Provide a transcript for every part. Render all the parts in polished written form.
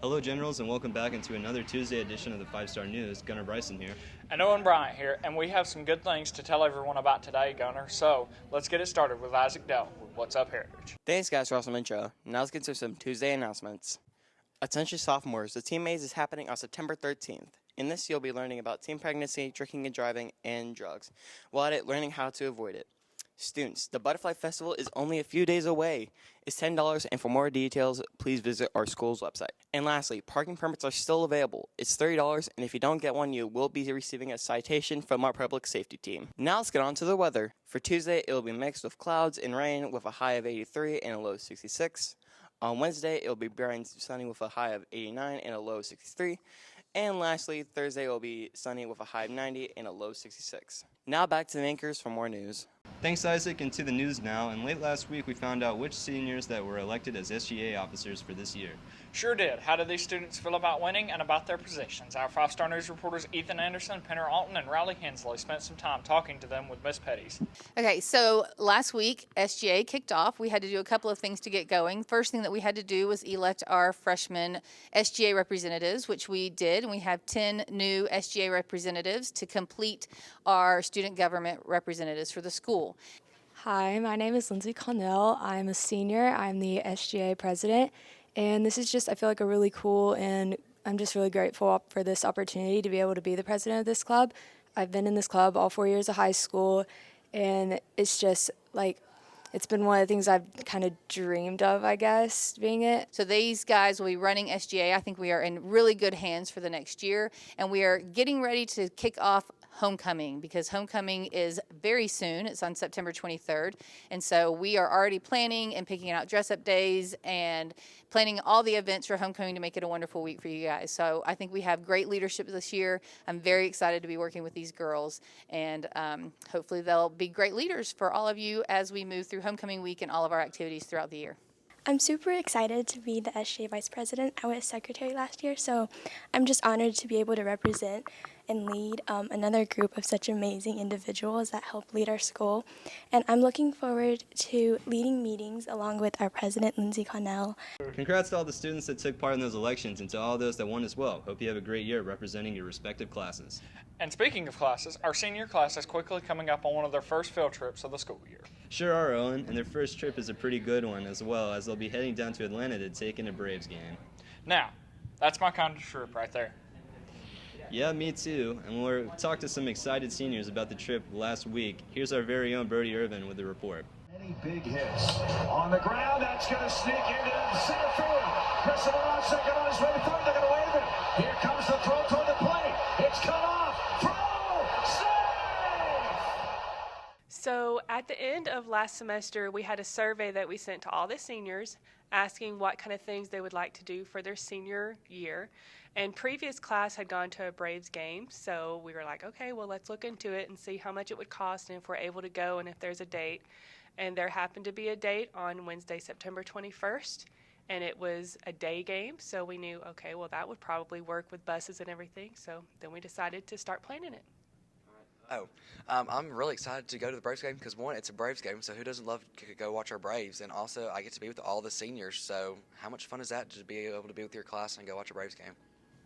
Hello, Generals, and welcome back into another Tuesday edition of the 5-Star News. Gunnar Bryson here. And Owen Bryant here, and we have some good things to tell everyone about today, Gunnar. So let's get it started with Isaac Dell with What's Up Heritage. Thanks, guys, for awesome intro. Now let's get to some Tuesday announcements. Attention sophomores, the Team Maze is happening on September 13th. In this, you'll be learning about teen pregnancy, drinking and driving, and drugs, while at it, learning how to avoid it. Students, the Butterfly Festival is only a few days away. It's $10, and for more details, please visit our school's website. And lastly, parking permits are still available. It's $30, and if you don't get one, you will be receiving a citation from our public safety team. Now let's get on to the weather. For Tuesday, it will be mixed with clouds and rain with a high of 83 and a low of 66. On Wednesday, it will be bright and sunny with a high of 89 and a low of 63. And lastly, Thursday will be sunny with a high of 90 and a low of 66. Now back to the anchors for more news. Thanks, Isaac, and to the news now. And late last week, we found out which seniors that were elected as SGA officers for this year. Sure did. How did these students feel about winning and about their positions? Our 5-Star News reporters Ethan Anderson, Penner Alton, and Riley Hensley spent some time talking to them with Miss Petty's. Okay, so last week, SGA kicked off. We had to do a couple of things to get going. First thing that we had to do was elect our freshman SGA representatives, which we did, and we have 10 new SGA representatives to complete our student government representatives for the school. Hi, my name is Lindsay Connell. I'm a senior. I'm the SGA president, and this is just, I feel like, a really cool, and I'm just really grateful for this opportunity to be able to be the president of this club. I've been in this club all 4 years of high school, and it's just like, it's been one of the things I've kind of dreamed of, I guess, being it. So these guys will be running SGA. I think we are in really good hands for the next year, and we are getting ready to kick off homecoming because homecoming is very soon. It's on September 23rd, and so we are already planning and picking out dress-up days and planning all the events for homecoming to make it a wonderful week for you guys. So I think we have great leadership this year. I'm very excited to be working with these girls, and hopefully they'll be great leaders for all of you as we move through homecoming week and all of our activities throughout the year. I'm super excited to be the SGA Vice President. I was secretary last year, so I'm just honored to be able to represent and lead another group of such amazing individuals that help lead our school. And I'm looking forward to leading meetings along with our president, Lindsay Connell. Congrats to all the students that took part in those elections and to all those that won as well. Hope you have a great year representing your respective classes. And speaking of classes, our senior class is quickly coming up on one of their first field trips of the school year. Sure are, Owen, and their first trip is a pretty good one as well, as they'll be heading down to Atlanta to take in a Braves game. Now, that's my kind of trip right there. Yeah, me too. And we'll talk to some excited seniors about the trip last week. Here's our very own Brody Irvin with the report. Many big hits. On the ground, that's going to sneak into center field. Chris on second on his way third. They're going to wave it. Here comes the throw toward the plate. It's cut off. Throw! Save! So at the end of last semester, we had a survey that we sent to all the seniors asking what kind of things they would like to do for their senior year. And previous class had gone to a Braves game, so we were like, okay, well, let's look into it and see how much it would cost and if we're able to go and if there's a date. And there happened to be a date on Wednesday, September 21st, and it was a day game, so we knew, okay, well, that would probably work with buses and everything, so then we decided to start planning it. I'm really excited to go to the Braves game because, one, it's a Braves game, so who doesn't love to go watch our Braves? And also, I get to be with all the seniors, so how much fun is that to be able to be with your class and go watch a Braves game?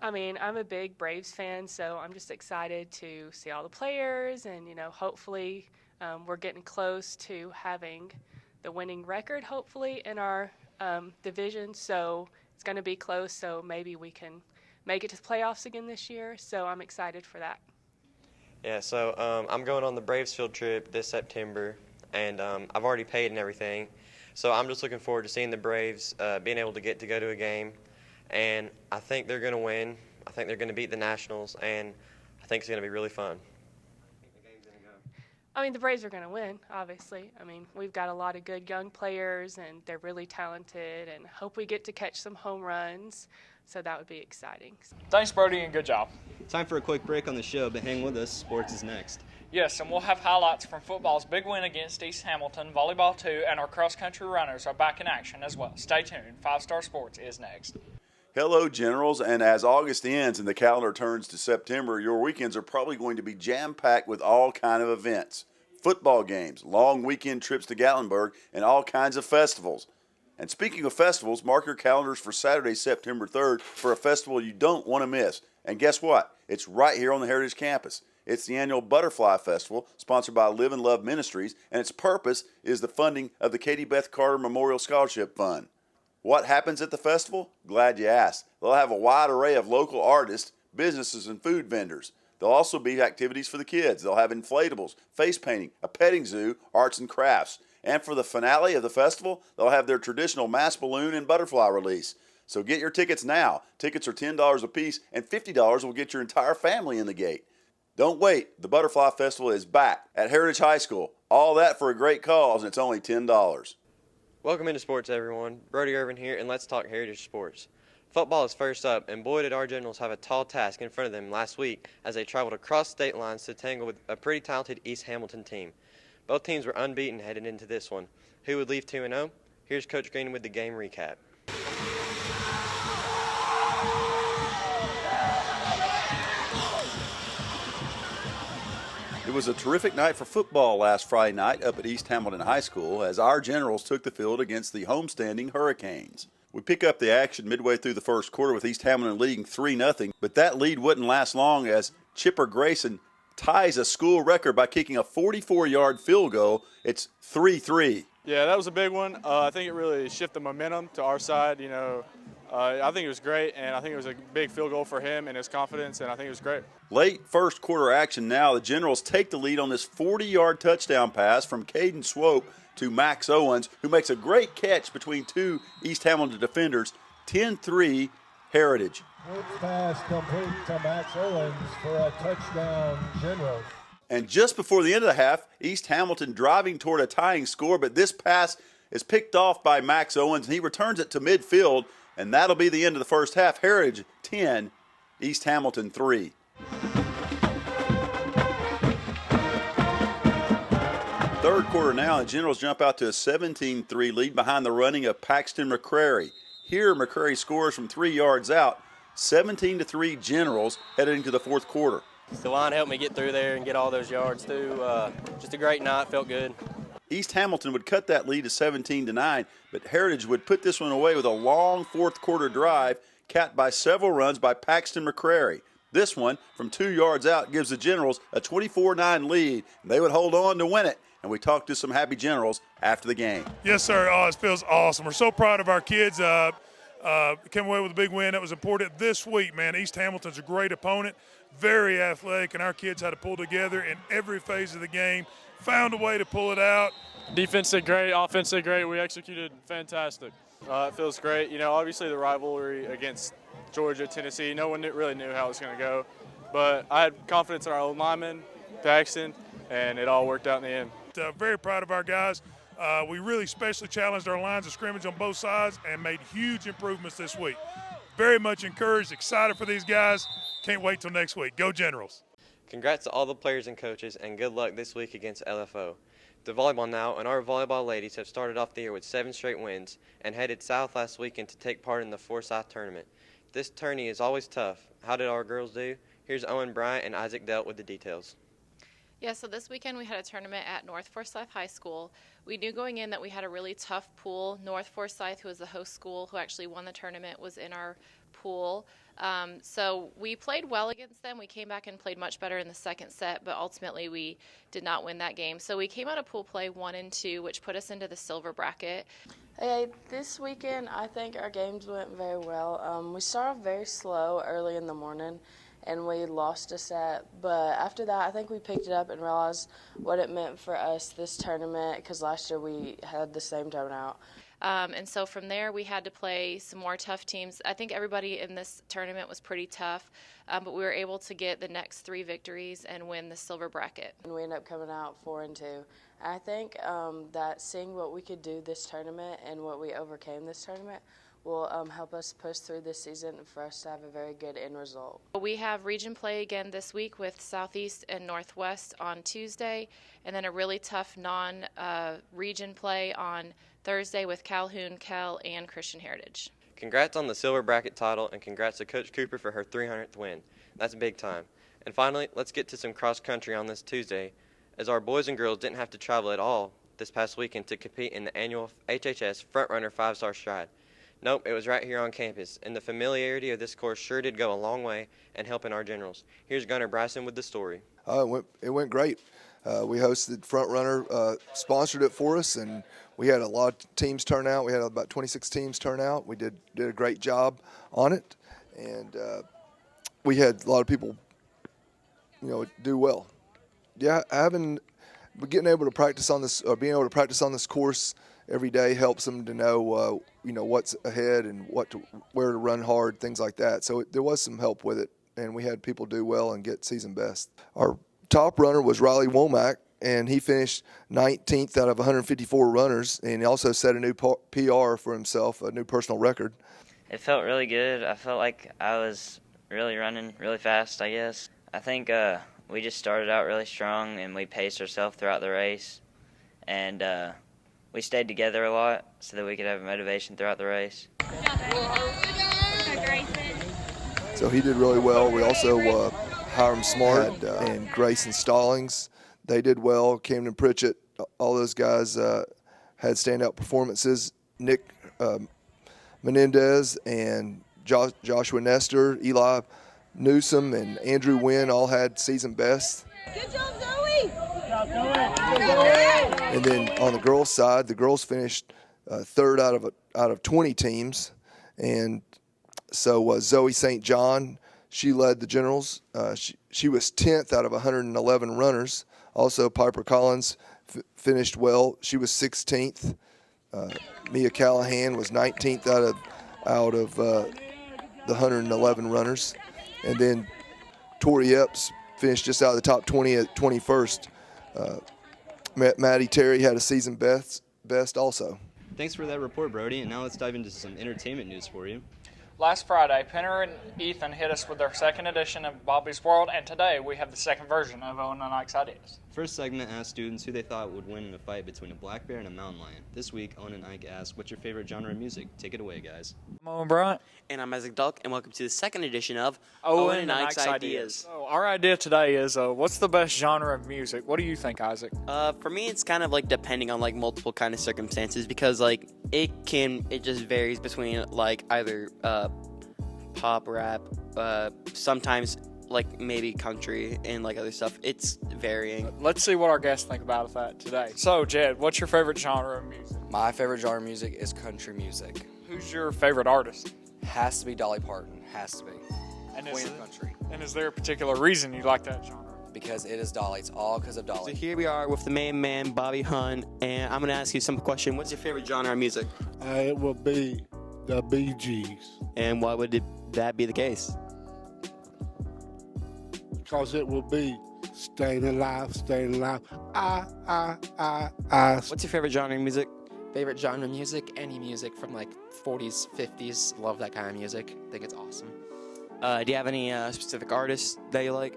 I mean, I'm a big Braves fan, so I'm just excited to see all the players, and, you know, hopefully we're getting close to having the winning record, hopefully, in our division, so it's going to be close, so maybe we can make it to the playoffs again this year, so I'm excited for that. Yeah, so I'm going on the Braves field trip this September, and I've already paid and everything. So I'm just looking forward to seeing the Braves, being able to go to a game, and I think they're going to win. I think they're going to beat the Nationals, and I think it's going to be really fun. I mean, the Braves are going to win, obviously. I mean, we've got a lot of good young players, and they're really talented, and hope we get to catch some home runs. So that would be exciting. Thanks, Brody, and good job. Time for a quick break on the show, but hang with us. Sports is next. Yes, and we'll have highlights from football's big win against East Hamilton, volleyball too, and our cross-country runners are back in action as well. Stay tuned. 5-Star Sports is next. Hello, Generals, and as August ends and the calendar turns to September, your weekends are probably going to be jam-packed with all kinds of events. Football games, long weekend trips to Gatlinburg, and all kinds of festivals. And speaking of festivals, mark your calendars for Saturday, September 3rd for a festival you don't want to miss. And guess what? It's right here on the Heritage Campus. It's the annual Butterfly Festival, sponsored by Live and Love Ministries, and its purpose is the funding of the Katie Beth Carter Memorial Scholarship Fund. What happens at the festival? Glad you asked. They'll have a wide array of local artists, businesses, and food vendors. There'll also be activities for the kids. They'll have inflatables, face painting, a petting zoo, arts and crafts. And for the finale of the festival, they'll have their traditional mass balloon and butterfly release. So get your tickets now. Tickets are $10 a piece, and $50 will get your entire family in the gate. Don't wait. The Butterfly Festival is back at Heritage High School. All that for a great cause, and it's only $10. Welcome into sports, everyone. Brody Irvin here, and let's talk Heritage sports. Football is first up, and boy did our Generals have a tall task in front of them last week as they traveled across state lines to tangle with a pretty talented East Hamilton team. Both teams were unbeaten headed into this one. Who would leave 2-0? Here's Coach Green with the game recap. It was a terrific night for football last Friday night up at East Hamilton High School as our Generals took the field against the homestanding Hurricanes. We pick up the action midway through the first quarter with East Hamilton leading 3-0, but that lead wouldn't last long as Chipper Grayson ties a school record by kicking a 44-yard field goal. It's 3-3. Yeah, that was a big one. I think it really shifted the momentum to our side. I think it was great, and I think it was a big field goal for him and his confidence, and I think it was great. Late first quarter action now. The Generals take the lead on this 40-yard touchdown pass from Caden Swope to Max Owens, who makes a great catch between two East Hamilton defenders. 10-3 Heritage. Pass complete to Max Owens for a touchdown, Generals. And just before the end of the half, East Hamilton driving toward a tying score, but this pass is picked off by Max Owens, and he returns it to midfield, and that'll be the end of the first half. Heritage 10, East Hamilton 3. Third quarter now, the Generals jump out to a 17-3 lead behind the running of Paxton McCrary. Here, McCrary scores from 3 yards out. 17-3 Generals headed into the fourth quarter. The line helped me get through there and get all those yards too. Just a great night, felt good. East Hamilton would cut that lead to 17-9, but Heritage would put this one away with a long fourth quarter drive capped by several runs by Paxton McCrary. This one, from 2 yards out, gives the Generals a 24-9 lead, and they would hold on to win it. And we talked to some happy Generals after the game. Yes, sir. Oh, it feels awesome. We're so proud of our kids. Came away with a big win. That was important this week, man. East Hamilton's a great opponent, very athletic, and our kids had to pull together in every phase of the game, found a way to pull it out. Defense did great, offense did great. We executed fantastic. It feels great. Obviously the rivalry against Georgia, Tennessee, no one really knew how it was going to go. But I had confidence in our old lineman, Paxton, and it all worked out in the end. Very proud of our guys. We really specially challenged our lines of scrimmage on both sides and made huge improvements this week. Very much encouraged, excited for these guys. Can't wait till next week. Go Generals. Congrats to all the players and coaches, and good luck this week against LFO. To volleyball now, and our volleyball ladies have started off the year with 7 straight wins and headed south last weekend to take part in the Forsyth tournament. This tourney is always tough. How did our girls do? Here's Owen Bryant and Isaac Delt with the details. Yeah, so this weekend we had a tournament at North Forsyth High School. We knew going in that we had a really tough pool. North Forsyth, who was the host school who actually won the tournament, was in our pool. So we played well against them. We came back and played much better in the second set, but ultimately we did not win that game. So we came out of pool play 1 and 2, which put us into the silver bracket. Hey, this weekend I think our games went very well. We started off very slow early in the morning, and we lost a set. But after that, I think we picked it up and realized what it meant for us this tournament, because last year we had the same turnout. And so from there, we had to play some more tough teams. I think everybody in this tournament was pretty tough, but we were able to get the next 3 victories and win the silver bracket. And we ended up coming out 4 and 2. I think that seeing what we could do this tournament and what we overcame this tournament will help us push through this season for us to have a very good end result. We have region play again this week with Southeast and Northwest on Tuesday, and then a really tough non-region play on Thursday with Calhoun, Kell, and Christian Heritage. Congrats on the silver bracket title, and congrats to Coach Cooper for her 300th win. That's big time. And finally, let's get to some cross country on this Tuesday. As our boys and girls didn't have to travel at all, this past weekend to compete in the annual HHS Front Runner 5-Star Stride. Nope, it was right here on campus, and the familiarity of this course sure did go a long way in helping our generals. Here's Gunner Bryson with the story. It went great. We hosted Front Runner, sponsored it for us, and we had a lot of teams turn out. We had about 26 teams turn out. We did a great job on it, and we had a lot of people, do well. Yeah, getting able to practice on this, or being able to practice on this course every day helps them to know, what's ahead and where to run hard, things like that. So there was some help with it, and we had people do well and get season best. Our top runner was Riley Womack, and he finished 19th out of 154 runners, and he also set a new PR for himself, a new personal record. It felt really good. I felt like I was really running really fast, I guess. I think we just started out really strong, and we paced ourselves throughout the race, and we stayed together a lot so that we could have motivation throughout the race. So he did really well. We also Hiram Smart and Grayson Stallings. They did well. Camden Pritchett, all those guys had standout performances. Nick Menendez and Joshua Nestor, Eli Newsom, and Andrew Wynn all had season best. Good job, Zoe! And then on the girls' side, the girls finished third out of 20 teams, and so Zoe St. John, she led the generals. She was 10th out of 111 runners. Also, Piper Collins finished well. She was 16th. Mia Callahan was 19th out of the 111 runners, and then Tori Epps finished just out of the top 20 at 21st. Maddie Terry had a season best also. Thanks for that report, Brody, and now let's dive into some entertainment news for you. Last Friday, Penner and Ethan hit us with their second edition of Bobby's World, and today we have the second version of Owen and Ike's Ideas. First segment asked students who they thought would win in a fight between a black bear and a mountain lion. This week, Owen and Ike asked, what's your favorite genre of music? Take it away, guys. I'm Owen Bryant. And I'm Isaac Duck, and welcome to the second edition of Owen and Ike's Ideas. So our idea today is, what's the best genre of music? What do you think, Isaac? For me, it's kind of like depending on like multiple kind of circumstances, because like it just varies between like either pop, rap, sometimes like maybe country and like other stuff. It's varying. Let's see what our guests think about that today. So, Jed, what's your favorite genre of music? My favorite genre of music is country music. Who's your favorite artist? Has to be Dolly Parton. Has to be. And Queen of country. And is there a particular reason you like that genre? Because it is Dolly. It's all because of Dolly. So here we are with the main man, Bobby Hunt, and I'm going to ask you some question. What's your favorite genre of music? It will be the Bee Gees. And why would that be the case? Because it will be staying alive. What's your favorite genre of music? Favorite genre of music? Any music from like 40s, 50s. Love that kind of music. I think it's awesome. Do you have any specific artists that you like?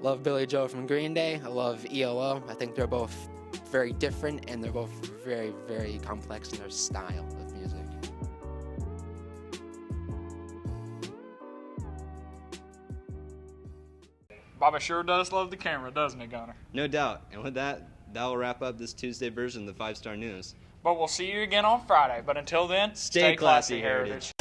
Love Billy Joel from Green Day. I love ELO. I think they're both very different and they're both very, very complex in their style of music. Bobby sure does love the camera, doesn't he, Gunner? No doubt. And with that will wrap up this Tuesday version of the 5 Star News. But we'll see you again on Friday. But until then, stay classy, Heritage.